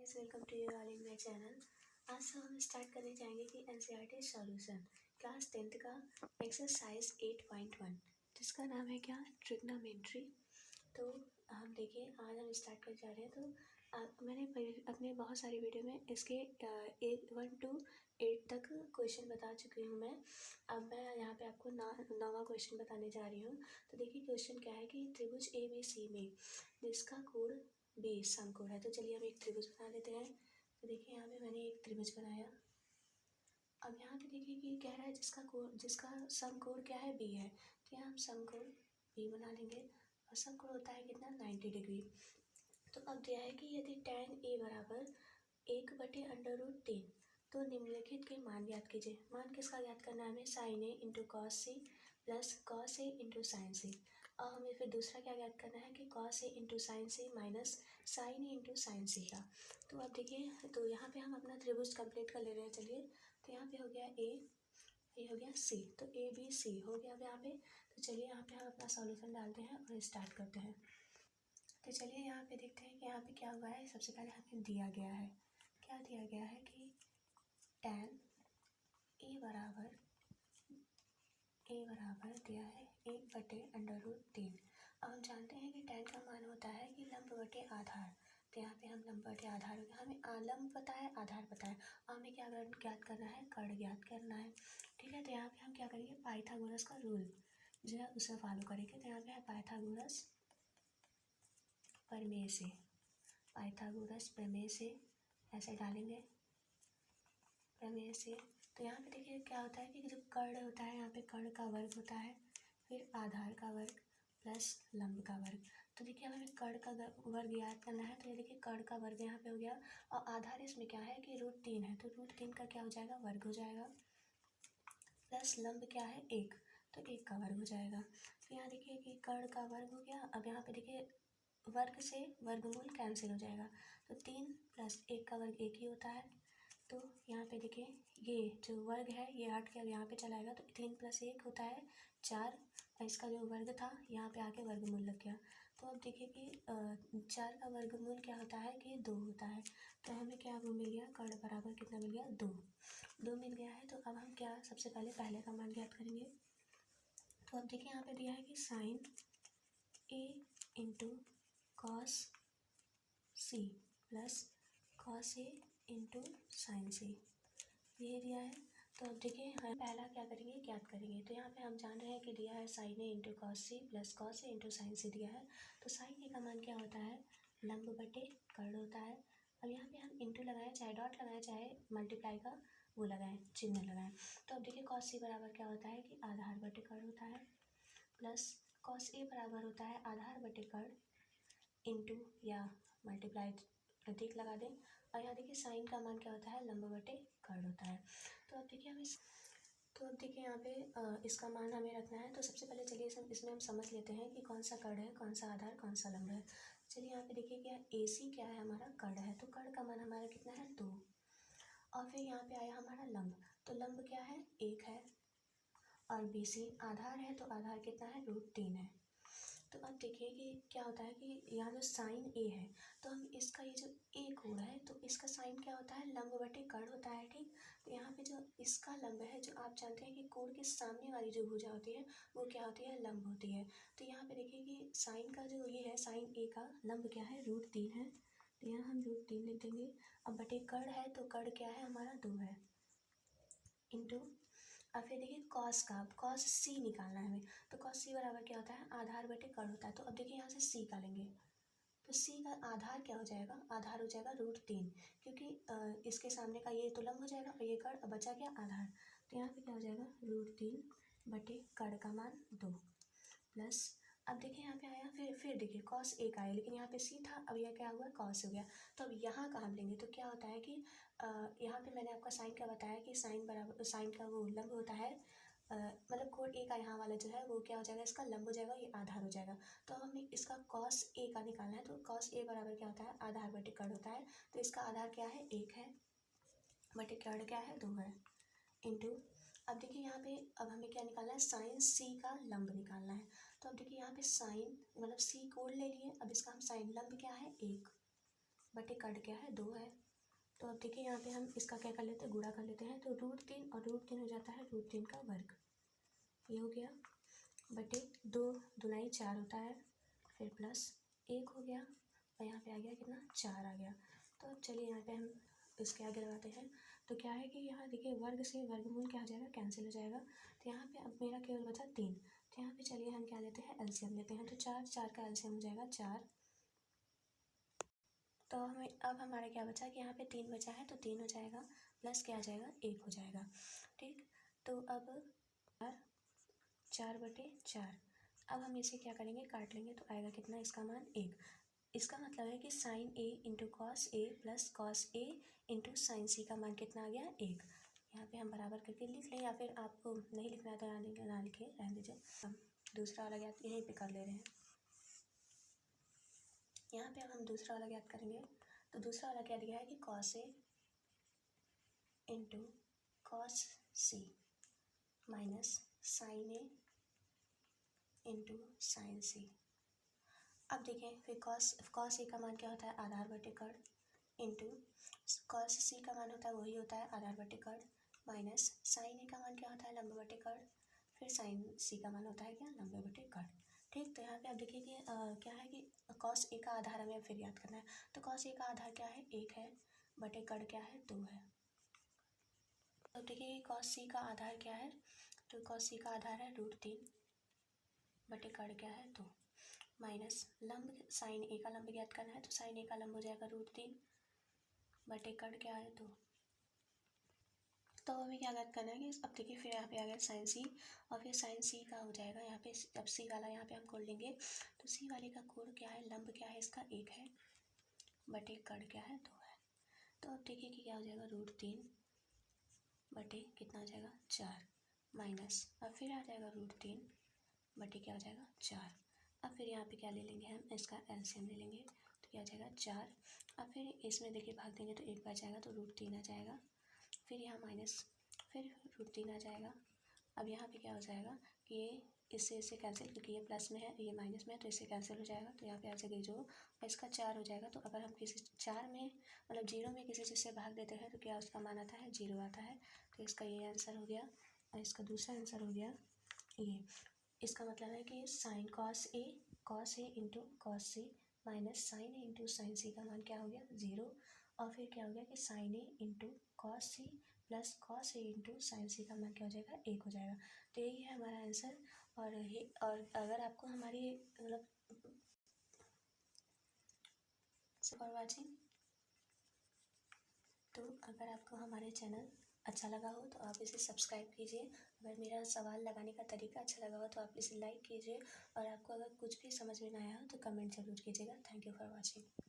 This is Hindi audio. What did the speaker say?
Guys, welcome to you all in my channel. आज से हम स्टार्ट करने जाएंगे कि एनसीईआरटी सॉल्यूशन क्लास 10th का एक्सरसाइज 8.1 जिसका नाम है क्या, ट्रिग्नोमेट्री। तो हम देखिए, आज हम स्टार्ट कर जा रहे हैं। तो मैंने अपने बहुत सारी वीडियो में इसके 1 to 8 तक क्वेश्चन बता चुकी हूँ मैं। अब मैं यहाँ पे आपको 9वां क्वेश्चन बताने जा रही हूँ। तो देखिए क्वेश्चन क्या है कि त्रिभुज ABC में जिसका कोण 20 समकोण है। तो चलिए हम एक त्रिभुज बना लेते हैं। तो देखिए यहाँ पे मैंने एक त्रिभुज बनाया। अब यहाँ पे देखिए कि कह रहा है जिसका समकोण क्या है, B है। तो यहाँ हम समकोण B बना लेंगे और समकोण होता है कितना, 90 डिग्री। तो अब दिया है कि यदि tan A बराबर 1/√3 तो निम्नलिखित के मान ज्ञात कीजिए। मान किसका ज्ञात करना है हमें, sin A into cos C plus cos A into sin C। और हमें फिर दूसरा क्या ज्ञात करना है कि cos A into sine C minus sin A into sine C का। तो अब देखिए, तो यहाँ पे हम अपना त्रिभुज कंप्लीट कर ले रहे हैं। चलिए, तो यहाँ पे हो गया A, ये हो गया C, तो ABC हो गया अब यहाँ पे। तो चलिए यहाँ पे हम अपना सॉल्यूशन डालते हैं और स्टार्ट करते हैं। तो चलिए यहाँ पे देखते हैं कि यहाँ पे क्या हुआ है। सबसे पहले हमें दिया गया है, क्या दिया गया है कि tan A बराबर दिया है 1/√3। अब हम जानते हैं कि tan का मान होता है कि लंब बटे आधार। तो यहाँ पे हम लंब बटे आधार हो गया, हमें लंब पता है, आधार पता है, और हमें क्या ज्ञात करना है, कर्ण ज्ञात करना है। ठीक है, तो यहाँ पे हम क्या करेंगे, पाइथागोरस का रूल जो है उसे फॉलो करेंगे। तो यहाँ पे है पाइथागोरस प्रमेय से ऐसे डालेंगे, प्रमेय से। तो यहाँ पे देखिए क्या होता है कि जो कर्ण होता है, यहाँ पे कर्ण का वर्ग होता है, फिर आधार का वर्ग प्लस लंब का वर्ग। तो देखिए हमें कर्ण का वर्ग याद करना है। तो ये देखिए कर्ण का वर्ग यहाँ पे हो गया, और आधार इसमें क्या है कि √3 है। तो √3 का क्या हो जाएगा, वर्ग हो जाएगा, प्लस लंब क्या है, 1, तो 1 का वर्ग हो जाएगा। तो यहाँ देखिए कि कर्ण का वर्ग हो गया। अब यहाँ पे देखिए वर्ग से वर्गमूल कैंसिल हो जाएगा, तो 3 + 1 का वर्ग 1 ही होता है। तो यहाँ पे देखिए ये जो वर्ग है ये हट के अब यहाँ पे चलाएगा, तो 3 + 1 होता है 4, और इसका जो वर्ग था यहाँ पे आके वर्गमूल लग गया। तो अब देखिए कि 4 का वर्गमूल क्या होता है कि 2 होता है। तो हमें क्या वो मिल गया, कर्ण बराबर कितना मिल गया, 2 मिल गया है। तो अब हम क्या, सबसे पहले का मान ज्ञात करेंगे। तो अब देखिए यहाँ पे दिया है कि sin A into cos C plus cos A into sine C, ये दिया है। तो अब देखिए हम पहला क्या करेंगे, ज्ञात करेंगे। तो यहाँ पे हम जान रहे हैं कि दिया है sin A into cos C plus cos A into sine C दिया है। तो sin A का मान क्या होता है, लंब बटे कर्ण होता है। अब यहाँ पे हम इंटू लगाएं, चाहे डॉट लगाएं चाहे मल्टीप्लाई का वो लगाएं, चिन्ह लगाएं। तो अब देखिए cos C बराबर क्या होता है कि आधार बटे कर्ण होता है, प्लस cos A बराबर होता है आधार बटे कर्ण इंटू या मल्टीप्लाई प्रतीक लगा दें। और यहाँ देखिए साइन का मान क्या होता है, लंब बटे कर्ण होता है। तो अब देखिए यहाँ पे इसका मान हमें रखना है। तो सबसे पहले चलिए इसमें हम समझ लेते हैं कि कौन सा कर्ण है, कौन सा आधार, कौन सा लंब है। चलिए यहाँ पे देखिए क्या AC क्या है, हमारा कर्ण है। तो कर्ण का मान हमारा कितना है, 2। और फिर यहाँ पे आया हमारा लंब, तो लंब क्या है, 1 है। और BC आधार है, तो आधार कितना है, √3 है। तो अब देखिए कि क्या होता है कि यहाँ जो साइन A है, तो हम इसका ये जो A कोण है, तो इसका साइन क्या होता है, लंब बटे कर्ण होता है। ठीक, तो यहाँ पे जो इसका लंब है, जो आप जानते हैं कि कोण के सामने वाली जो भुजा होती है वो क्या होती है, लंब होती है। तो यहाँ पे देखिए कि साइन का जो ये है, साइन A का लंब क्या है, √3 है। तो यहाँ हम √3 लिख देंगे। अब बटे कर्ण है, तो कर्ण क्या है हमारा, 2 है, इंटू। और फिर देखिए cos C निकालना है हमें। तो cos C बराबर क्या होता है, आधार बटे कर्ण होता है। तो अब देखिए यहाँ से C का लेंगे, तो C का आधार क्या हो जाएगा, आधार हो जाएगा √3, क्योंकि इसके सामने का ये तो लंब हो जाएगा और ये कर्ण, बचा क्या, आधार। तो यहाँ पे क्या हो जाएगा, √3 बटे कर्ण का मान 2 प्लस। अब देखिए यहाँ पे आया, फिर देखिए cos A का आया, लेकिन यहाँ पे C था, अब यह क्या हुआ, cos हो गया। तो अब यहाँ का हम लेंगे, तो क्या होता है कि यहाँ पे मैंने आपका साइन का बताया कि साइन का वो लंब होता है, मतलब कोण A का यहाँ वाला जो है वो क्या हो जाएगा, इसका लंब हो जाएगा, ये आधार हो जाएगा। तो हमें इसका cos A का निकालना है। तो cos A बराबर क्या होता है, आधार बटे कर्ण होता है। तो इसका आधार क्या है, 1 है, बटे कर्ण क्या है, 2 है, इंटू। अब देखिए यहाँ पे अब हमें क्या निकालना है, साइन C का लंब निकालना है। तो अब देखिए यहाँ पे साइन मतलब C कोण ले लिए, अब इसका हम साइन लंब क्या है, 1 बटे कड़ क्या है 2 है। तो अब देखिए यहाँ पे हम इसका क्या कर लेते हैं, गुणा कर लेते हैं। तो √3 और √3 हो जाता है √3 का वर्ग, ये हो गया बटे 2 दूनाई 4 होता है, फिर प्लस 1 हो गया और यहाँ पे आ गया कितना 4 आ गया। तो अब चलिए यहाँ पे हम इसके आगे लगाते हैं। तो क्या है कि यहाँ देखिए वर्ग से वर्गमूल क्या हो जाएगा, कैंसिल हो जाएगा। तो यहाँ पे अब मेरा केवल बचा 3। तो यहाँ पे चलिए हम क्या लेते हैं, एलसीएम लेते हैं। तो 4 का एलसीएम हो जाएगा 4। तो हमें अब हमारा क्या बचा कि यहाँ पे 3 बचा है, तो 3 हो जाएगा प्लस क्या आ जाएगा 1 हो जाएगा। ठीक, तो अब 4/4। अब हम इसे क्या करेंगे, काट लेंगे। तो आएगा कितना, इसका मान 1। इसका मतलब है कि sine A into cos A plus cos A into sine C का मान कितना आ गया 1। यहाँ पे हम बराबर करके लिख लें, या फिर आपको नहीं लिखना है तो ना लिखे, रहने दीजिए। हम दूसरा वाला ज्ञात यहीं पे कर ले रहे हैं। यहाँ पे अब हम दूसरा वाला ज्ञात करेंगे। तो दूसरा वाला क्या दिया है कि cos A into cos C minus sign A into sine सी। अब देखें फिर कॉस ए का मान क्या होता है, आधार बटे कड़, इंटू कॉस सी का मान होता है वही होता है आधार बटे कड़, माइनस साइन ए का मान क्या होता है लंब बटे कड़, फिर साइन सी का मान होता है क्या, लंब बटे कड़। ठीक, तो यहाँ पे आप देखिए कि क्या है कि कॉस ए का आधार हमें फिर याद करना है। तो कॉस ए का आधार क्या है 1 है, बटे कड़ क्या है 2 है। तो देखिए कॉस सी का आधार क्या है, तो कॉस सी का आधार है √3 बटे कड़ क्या है 2, माइनस लंब साइन ए का लंब ज्ञात करना है। तो साइन ए का लंब हो जाएगा √3 बटे कड़ क्या है 2। तो हमें क्या ज्ञात करना है कि अब देखिए फिर यहाँ पे आ गया साइन सी, और फिर साइन सी का हो जाएगा यहाँ पे, अब सी वाला यहाँ पे हम कोड लेंगे। तो सी वाले का कोड क्या है, लंब क्या है इसका 1 है, बटे कड़ क्या है 2 है। तो अब देखिए कि क्या हो जाएगा √3 बटे कितना हो जाएगा 4, माइनस अब फिर आ जाएगा √3 बटे क्या हो जाएगा 4। अब फिर यहाँ पे क्या ले लेंगे हम, इसका एलसीएम ले लेंगे। तो क्या हो जाएगा 4। अब फिर इसमें देखिए भाग देंगे तो 1 बच जाएगा, तो √3 आ जाएगा। फिर यहाँ माइनस, फिर √3 आ जाएगा। अब यहाँ पे क्या हो जाएगा कि ये इससे कैंसिल, क्योंकि ये प्लस में है ये माइनस में है, तो इससे कैंसिल हो जाएगा। तो यहाँ पे आ जाएगा जो, और इसका 4 हो जाएगा। तो अगर हम किसी 4 में मतलब 0 में किसी चीज़ से भाग देते हैं तो क्या उसका मान आता है 0 आता है। तो इसका ये आंसर हो गया, और इसका दूसरा आंसर हो गया ये। इसका मतलब है कि sine cos A into cos C minus sign A into sine C का मान क्या हो गया 0। और फिर क्या हो गया कि sine A into cos C plus cos A into sine C का मान क्या हो जाएगा 1 हो जाएगा। तो यही है हमारा आंसर। और अगर आपको हमारी मतलब फॉर वाचिंग, तो अगर आपको हमारे चैनल अच्छा लगा हो तो आप इसे सब्सक्राइब कीजिए। अगर मेरा सवाल लगाने का तरीका अच्छा लगा हो तो आप इसे लाइक कीजिए, और आपको अगर कुछ भी समझ में ना आया हो तो कमेंट ज़रूर कीजिएगा। Thank you for watching.